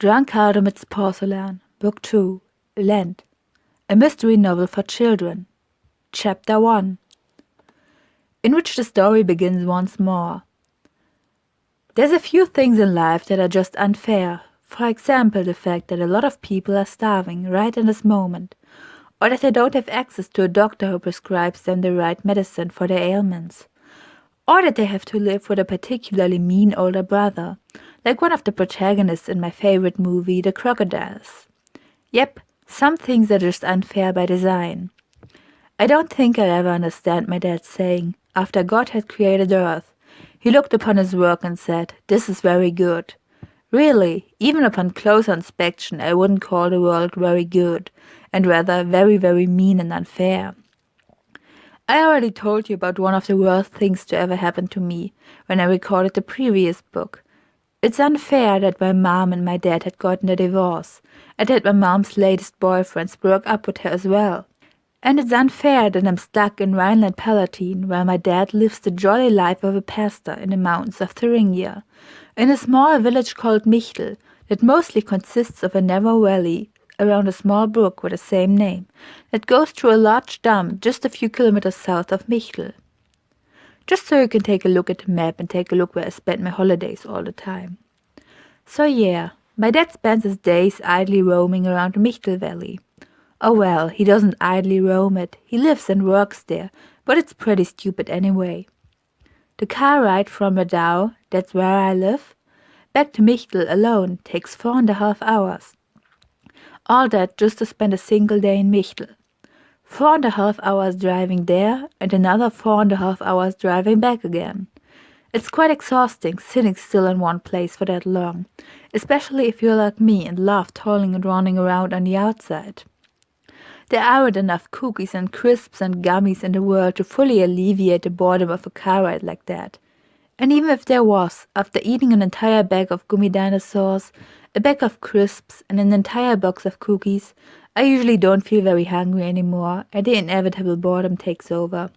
Drankard amidst Porcelain, Book 2, Land, a mystery novel for children, Chapter 1, in which the story begins once more. There's a few things in life that are just unfair. For example, the fact that a lot of people are starving right in this moment, or that they don't have access to a doctor who prescribes them the right medicine for their ailments, or that they have to live with a particularly mean older brother, like one of the protagonists in my favorite movie, The Crocodiles. Yep, some things are just unfair by design. I don't think I'll ever understand my dad saying, after God had created Earth, he looked upon his work and said, "This is very good." Really, even upon closer inspection, I wouldn't call the world very good, and rather very, very mean and unfair. I already told you about one of the worst things to ever happen to me when I recorded the previous book. It's unfair that my mom and my dad had gotten a divorce, and that my mom's latest boyfriends broke up with her as well. And it's unfair that I'm stuck in Rhineland-Palatinate, where my dad lives the jolly life of a pastor in the mountains of Thuringia, in a small village called Michtel that mostly consists of a narrow valley around a small brook with the same name that goes through a large dam just a few kilometers south of Michtel. Just so you can take a look at the map and take a look where I spent my holidays all the time. So yeah, my dad spends his days idly roaming around the Michtel Valley. Oh well, he doesn't idly roam it, he lives and works there, but it's pretty stupid anyway. The car ride from Radau, that's where I live, back to Michtel alone takes 4.5 hours. All that just to spend a single day in Michtel. 4.5 hours driving there and another 4.5 hours driving back again. It's quite exhausting sitting still in one place for that long, especially if you're like me and love toiling and running around on the outside. There aren't enough cookies and crisps and gummies in the world to fully alleviate the boredom of a car ride like that. And even if there was, after eating an entire bag of gummy dinosaurs, a bag of crisps, and an entire box of cookies, I usually don't feel very hungry anymore, and the inevitable boredom takes over.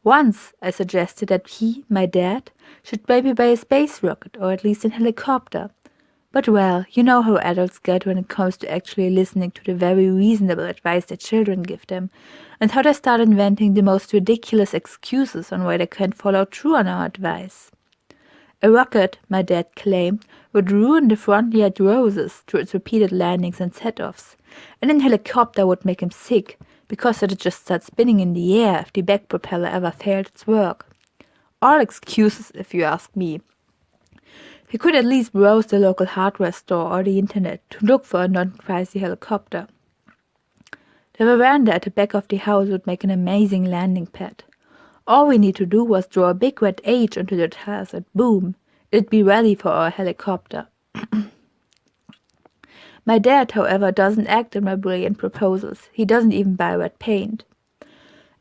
Once, I suggested that he, my dad, should maybe buy a space rocket, or at least a helicopter. But well, you know how adults get when it comes to actually listening to the very reasonable advice that children give them, and how they start inventing the most ridiculous excuses on why they can't follow through on our advice. A rocket, my dad claimed, would ruin the front yard roses through its repeated landings and set-offs, and a helicopter would make him sick, because it would just start spinning in the air if the back propeller ever failed its work. All excuses, if you ask me. He could at least browse the local hardware store or the internet to look for a non-pricey helicopter. The veranda at the back of the house would make an amazing landing pad. All we need to do was draw a big red H onto the tiles and boom, it'd be ready for our helicopter. My dad, however, doesn't act on my brilliant proposals. He doesn't even buy red paint.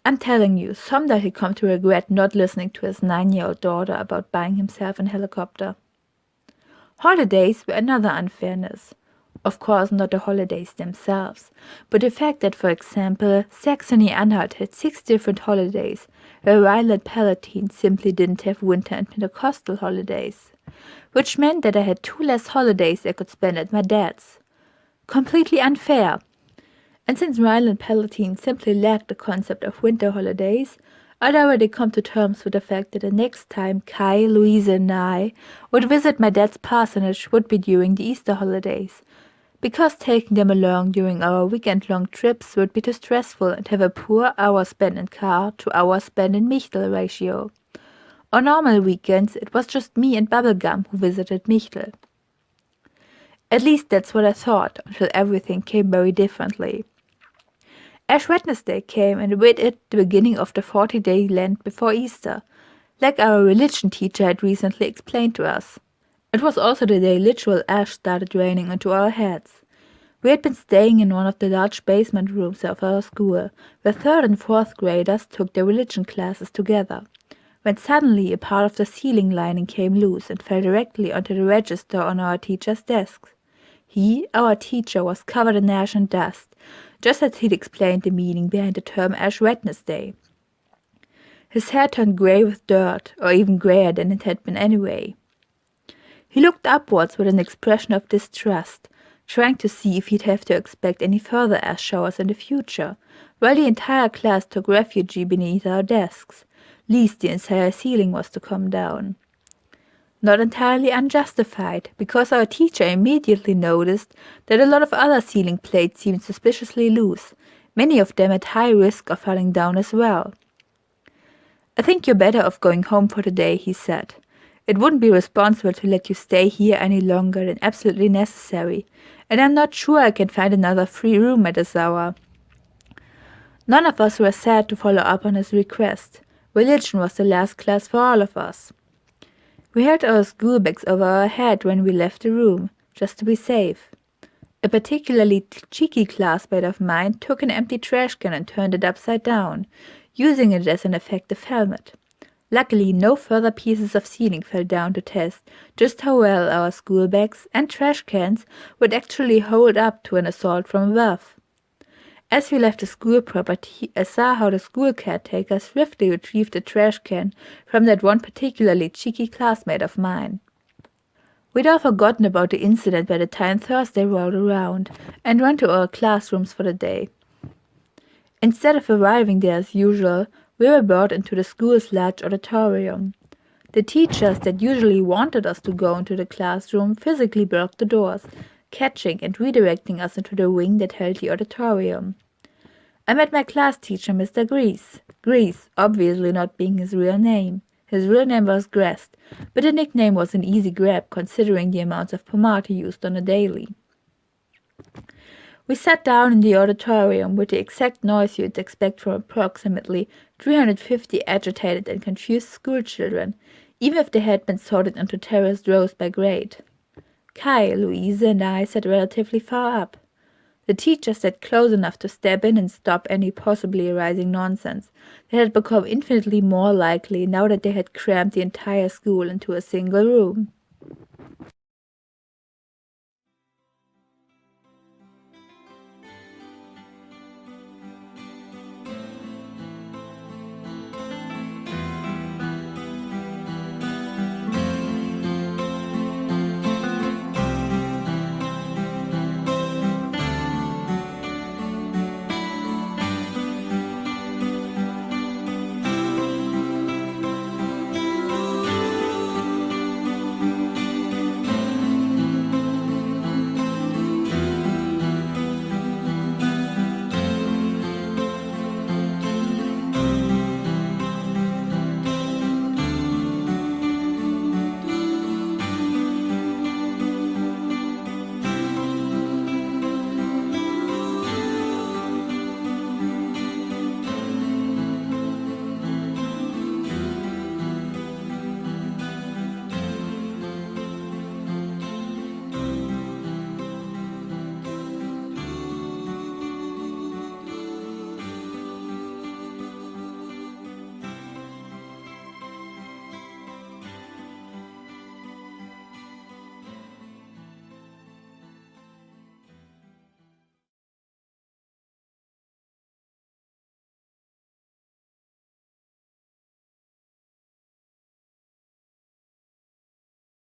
I'm telling you, someday he'll come to regret not listening to his 9-year-old daughter about buying himself a helicopter. Holidays were another unfairness. Of course, not the holidays themselves, but the fact that, for example, Saxony-Anhalt had 6 different holidays, where Rhineland-Palatinate simply didn't have winter and Pentecostal holidays, which meant that I had 2 less holidays I could spend at my dad's. Completely unfair. And since Rhineland-Palatinate simply lacked the concept of winter holidays, I'd already come to terms with the fact that the next time Kai, Louise and I would visit my dad's parsonage would be during the Easter holidays, because taking them along during our weekend-long trips would be too stressful and have a poor hours spent in car to hours spent in Michtel ratio. On normal weekends, it was just me and Bubblegum who visited Michtel. At least that's what I thought, until everything came very differently. Ash Wednesday came, and with it the beginning of the 40-day Lent before Easter, like our religion teacher had recently explained to us. It was also the day literal ash started raining onto our heads. We had been staying in one of the large basement rooms of our school, where 3rd and 4th graders took their religion classes together, when suddenly a part of the ceiling lining came loose and fell directly onto the register on our teacher's desk. He, our teacher, was covered in ash and dust, just as he'd explained the meaning behind the term Ash Wednesday. His hair turned grey with dirt, or even greyer than it had been anyway. He looked upwards with an expression of distrust, trying to see if he'd have to expect any further ash showers in the future, while the entire class took refuge beneath our desks, lest the entire ceiling was to come down. Not entirely unjustified, because our teacher immediately noticed that a lot of other ceiling plates seemed suspiciously loose, many of them at high risk of falling down as well. "I think you're better off going home for the day," he said. "It wouldn't be responsible to let you stay here any longer than absolutely necessary, and I'm not sure I can find another free room at this hour." None of us were sad to follow up on his request. Religion was the last class for all of us. We held our school bags over our head when we left the room, just to be safe. A particularly cheeky classmate of mine took an empty trash can and turned it upside down, using it as an effective helmet. Luckily, no further pieces of ceiling fell down to test just how well our school bags and trash cans would actually hold up to an assault from above. As we left the school property, I saw how the school caretaker swiftly retrieved the trash can from that one particularly cheeky classmate of mine. We'd all forgotten about the incident by the time Thursday rolled around and went to our classrooms for the day. Instead of arriving there as usual, we were brought into the school's large auditorium. The teachers that usually wanted us to go into the classroom physically broke the doors, catching and redirecting us into the wing that held the auditorium. I met my class teacher, Mr. Grease. Grease, obviously not being his real name. His real name was Grest, but the nickname was an easy grab considering the amounts of pomade he used on a daily. We sat down in the auditorium with the exact noise you'd expect from approximately 350 agitated and confused schoolchildren, even if they had been sorted into terraced rows by grade. Kai, Louise, and I sat relatively far up. The teacher sat close enough to step in and stop any possibly arising nonsense that had become infinitely more likely now that they had crammed the entire school into a single room.